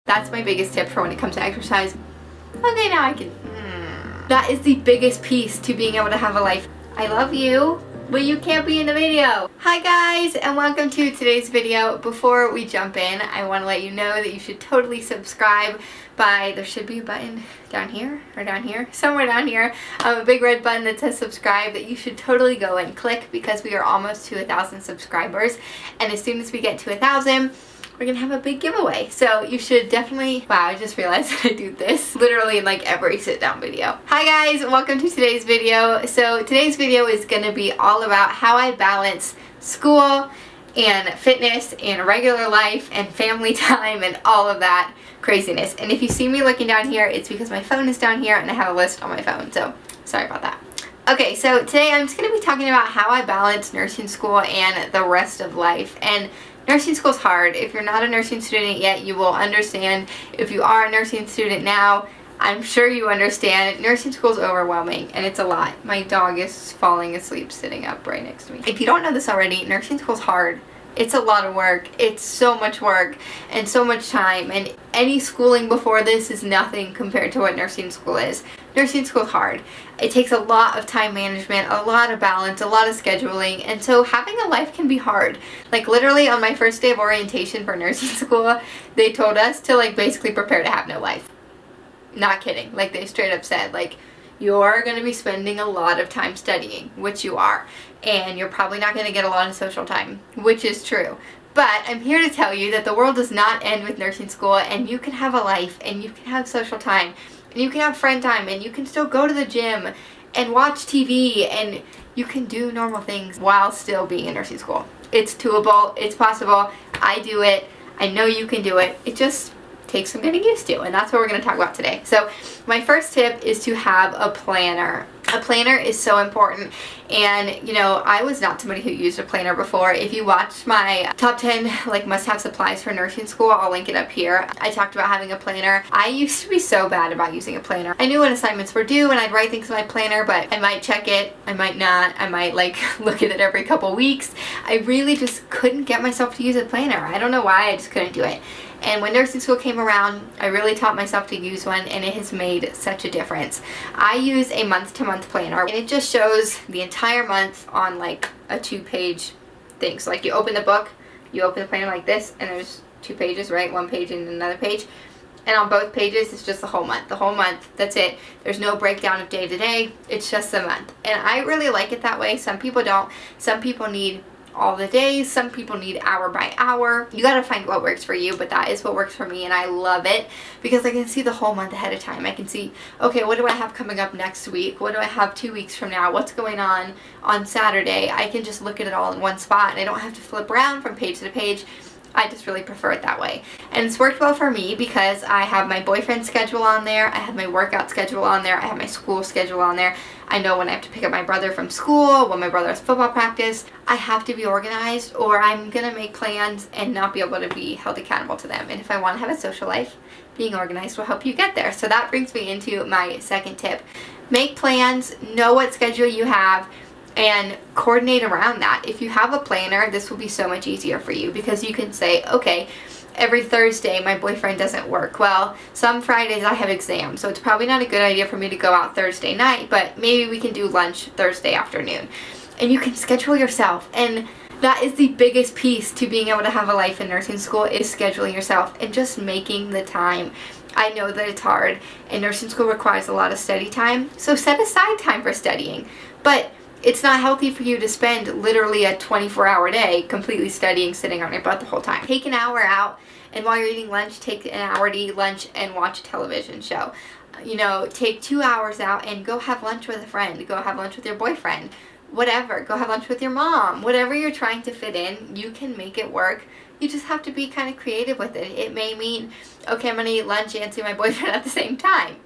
That's my biggest tip for when it comes to exercise. Okay, now I can. That is the biggest piece to being able to have a life. I love you, but you can't be in the video. Hi guys, and welcome to today's video. Before we jump in, I want to let you know that you should totally subscribe there should be a button down here or down here, somewhere down here, a big red button that says subscribe that you should totally go and click because we are almost to 1,000 subscribers, and as soon as we get to 1,000, we're gonna have a big giveaway. So you should definitely, wow, I just realized that I do this literally in like every sit down video. Hi guys, welcome to today's video. So today's video is gonna be all about how I balance school and fitness and regular life and family time and all of that craziness. And if you see me looking down here, it's because my phone is down here and I have a list on my phone. So sorry about that. Okay, so today I'm just gonna be talking about how I balance nursing school and the rest of life. And nursing school is hard. If you're not a nursing student yet, you will understand. If you are a nursing student now, I'm sure you understand. Nursing school is overwhelming and it's a lot. My dog is falling asleep sitting up right next to me. If you don't know this already, nursing school is hard. It's a lot of work. It's so much work and so much time, and any schooling before this is nothing compared to what nursing school is. Nursing school is hard. It takes a lot of time management, a lot of balance, a lot of scheduling, and so having a life can be hard. Like literally on my first day of orientation for nursing school, they told us to like basically prepare to have no life. Not kidding. Like they straight up said, like, you're going to be spending a lot of time studying, which you are, and you're probably not going to get a lot of social time, which is true. But I'm here to tell you that the world does not end with nursing school, and you can have a life, and you can have social time, and you can have friend time, and you can still go to the gym and watch TV, and you can do normal things while still being in nursing school. It's doable. It's possible. I do it. I know you can do it. It just takes some getting used to, and that's what we're going to talk about today. So my first tip is to have a planner. A planner is so important, and you know, I was not somebody who used a planner before. If you watched my top 10 like must-have supplies for nursing school, I'll link it up here. I talked about having a planner. I used to be so bad about using a planner. I knew when assignments were due and I'd write things in my planner, but I might check it, I might not, I might like look at it every couple weeks. I really just couldn't get myself to use a planner. I don't know why, I just couldn't do it. And when nursing school came around, I really taught myself to use one, and it has made such a difference. I use a month-to-month planner, and it just shows the entire month on like a 2-page thing. So like you open the book, you open the planner like this, and there's 2 pages, right? 1 page and another page. And on both pages, it's just the whole month. The whole month, that's it. There's no breakdown of day to day. It's just the month. And I really like it that way. Some people don't. Some people need all the days, some people need hour by hour. You gotta find what works for you, but that is what works for me, and I love it because I can see the whole month ahead of time. I can see, okay, what do I have coming up next week? What do I have 2 weeks from now? What's going on Saturday? I can just look at it all in one spot, and I don't have to flip around from page to page. I just really prefer it that way. And it's worked well for me because I have my boyfriend's schedule on there, I have my workout schedule on there, I have my school schedule on there. I know when I have to pick up my brother from school, when my brother has football practice. I have to be organized or I'm gonna make plans and not be able to be held accountable to them. And if I want to have a social life, being organized will help you get there. So that brings me into my second tip. Make plans, know what schedule you have, and coordinate around that. If you have a planner, this will be so much easier for you because you can say, okay, every Thursday my boyfriend doesn't work. Well, some Fridays I have exams, so it's probably not a good idea for me to go out Thursday night, but maybe we can do lunch Thursday afternoon. And you can schedule yourself, and that is the biggest piece to being able to have a life in nursing school, is scheduling yourself and just making the time. I know that it's hard, and nursing school requires a lot of study time, so set aside time for studying. But it's not healthy for you to spend literally a 24-hour day completely studying, sitting on your butt the whole time. Take an hour out, and while you're eating lunch, take an hour to eat lunch and watch a television show. You know, take 2 hours out and go have lunch with a friend. Go have lunch with your boyfriend. Whatever. Go have lunch with your mom. Whatever you're trying to fit in, you can make it work. You just have to be kind of creative with it. It may mean, okay, I'm going to eat lunch and see my boyfriend at the same time.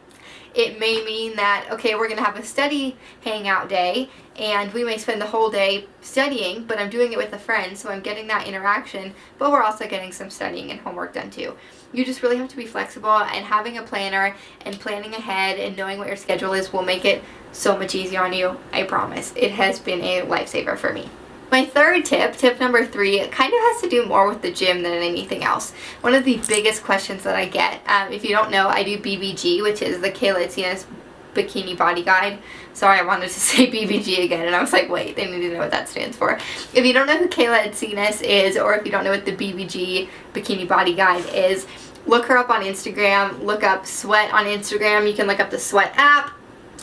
It may mean that, okay, we're going to have a study hangout day, and we may spend the whole day studying, but I'm doing it with a friend, so I'm getting that interaction, but we're also getting some studying and homework done too. You just really have to be flexible, and having a planner and planning ahead and knowing what your schedule is will make it so much easier on you. I promise. It has been a lifesaver for me. My third tip, tip number 3, it kind of has to do more with the gym than anything else. One of the biggest questions that I get, if you don't know, I do BBG, which is the Kayla Etsinas Bikini Body Guide. Sorry, I wanted to say BBG again, and I was like, wait, they need to know what that stands for. If you don't know who Kayla Etsinas is, or if you don't know what the BBG Bikini Body Guide is, look her up on Instagram, look up Sweat on Instagram. You can look up the Sweat app.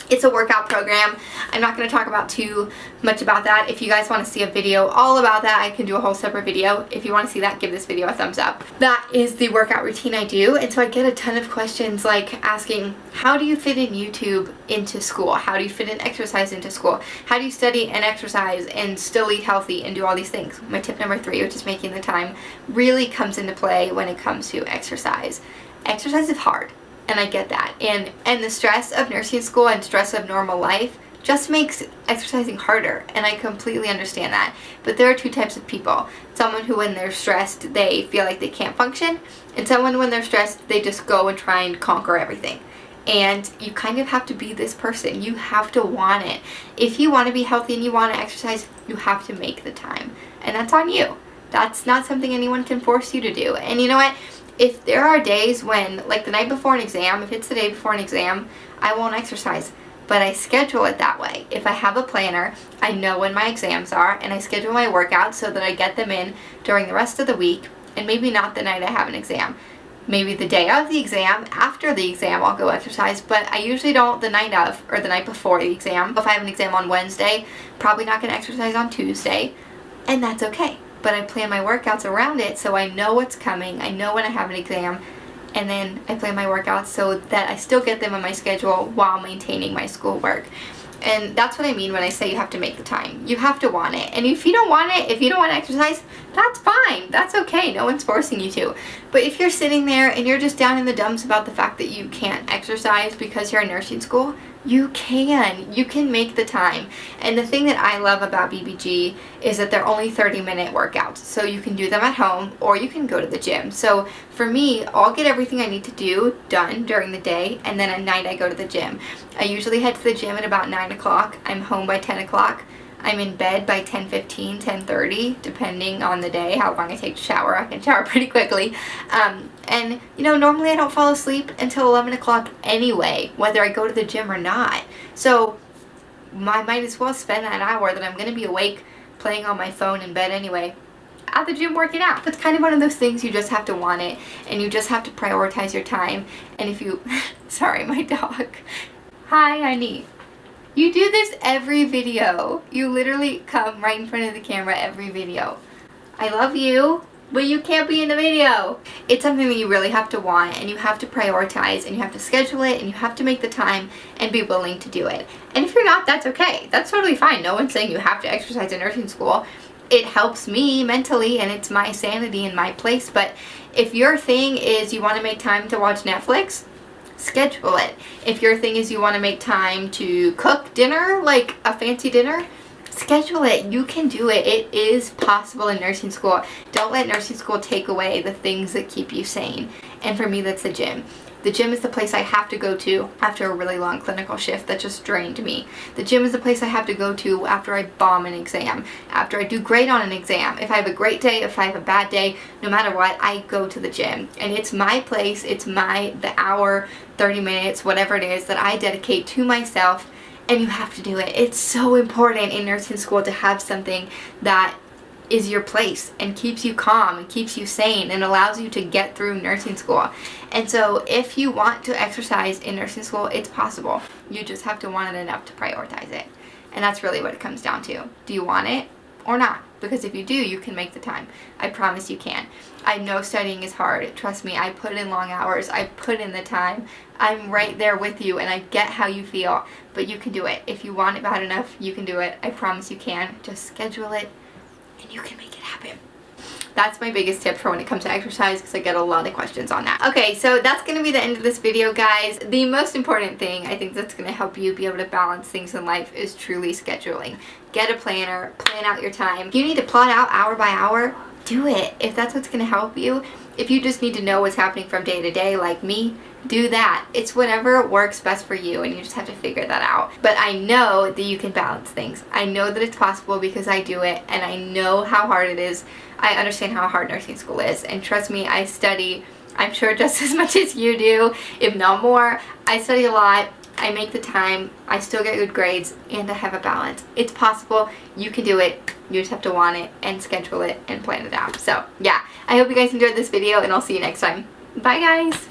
It's a workout program. I'm not going to talk about too much about that. If you guys want to see a video all about that, I can do a whole separate video. If you want to see that, give this video a thumbs up. That is the workout routine I do, and so I get a ton of questions like asking, how do you fit in YouTube into school? How do you fit in exercise into school? How do you study and exercise and still eat healthy and do all these things? My tip number 3, which is making the time, really comes into play when it comes to exercise. Exercise is hard. And I get that. And the stress of nursing school and stress of normal life just makes exercising harder. And I completely understand that. But there are 2 types of people. Someone who when they're stressed, they feel like they can't function. And someone when they're stressed, they just go and try and conquer everything. And you kind of have to be this person. You have to want it. If you want to be healthy and you want to exercise, you have to make the time. And that's on you. That's not something anyone can force you to do. And you know what? If there are days when, like the night before an exam, if it's the day before an exam, I won't exercise. But I schedule it that way. If I have a planner, I know when my exams are, and I schedule my workouts so that I get them in during the rest of the week, and maybe not the night I have an exam. Maybe the day of the exam, after the exam, I'll go exercise, but I usually don't the night of, or the night before the exam. If I have an exam on Wednesday, probably not going to exercise on Tuesday, and that's okay. But I plan my workouts around it so I know what's coming, I know when I have an exam, and then I plan my workouts so that I still get them on my schedule while maintaining my schoolwork. And that's what I mean when I say you have to make the time. You have to want it. And if you don't want it, if you don't want to exercise, that's fine. That's okay. No one's forcing you to. But if you're sitting there and you're just down in the dumps about the fact that you can't exercise because you're in nursing school, you can. You can make the time. And the thing that I love about BBG is that they're only 30-minute workouts. So you can do them at home or you can go to the gym. So for me, I'll get everything I need to do done during the day, and then at night I go to the gym. I usually head to the gym at about 9 o'clock. I'm home by 10 o'clock. I'm in bed by 10:15, 10:30, depending on the day, how long I take to shower. I can shower pretty quickly. And, you know, normally I don't fall asleep until 11 o'clock anyway, whether I go to the gym or not. So I might as well spend that hour that I'm going to be awake playing on my phone in bed anyway at the gym working out. It's kind of one of those things you just have to want it, and you just have to prioritize your time. And if you, sorry, my dog. Hi, honey. You do this every video. You literally come right in front of the camera every video. I love you, but you can't be in the video. It's something that you really have to want, and you have to prioritize, and you have to schedule it, and you have to make the time and be willing to do it. And if you're not, that's okay. That's totally fine. No one's saying you have to exercise in nursing school. It helps me mentally, and it's my sanity and my place. But if your thing is you want to make time to watch Netflix, schedule it. If your thing is you want to make time to cook dinner, like a fancy dinner, schedule it. You can do it. It is possible in nursing school. Don't let nursing school take away the things that keep you sane. And for me, that's the gym. The gym is the place I have to go to after a really long clinical shift that just drained me. The gym is the place I have to go to after I bomb an exam, after I do great on an exam. If I have a great day, if I have a bad day, no matter what, I go to the gym. And it's my place, it's the hour, 30 minutes, whatever it is that I dedicate to myself, and you have to do it. It's so important in nursing school to have something that is your place and keeps you calm and keeps you sane and allows you to get through nursing school. And so if you want to exercise in nursing school, it's possible. You just have to want it enough to prioritize it. And that's really what it comes down to. Do you want it or not? Because if you do, you can make the time. I promise you can. I know studying is hard. Trust me, I put in long hours. I put in the time. I'm right there with you, and I get how you feel. But you can do it. If you want it bad enough, you can do it. I promise you can. Just schedule it, and you can make it happen. That's my biggest tip for when it comes to exercise, because I get a lot of questions on that. Okay, so that's going to be the end of this video, guys. The most important thing I think that's going to help you be able to balance things in life is truly scheduling. Get a planner, plan out your time. If you need to plot out hour by hour, do it. If that's what's going to help you, If you just need to know what's happening from day to day like me, do that. It's whatever works best for you, and you just have to figure that out. But I know that you can balance things. I know that it's possible because I do it, and I know how hard it is. I understand how hard nursing school is, and trust me, I study, I'm sure, just as much as you do, if not more. I study a lot. I make the time, I still get good grades, and I have a balance. It's possible. You can do it. You just have to want it and schedule it and plan it out. So yeah, I hope you guys enjoyed this video, and I'll see you next time. Bye guys!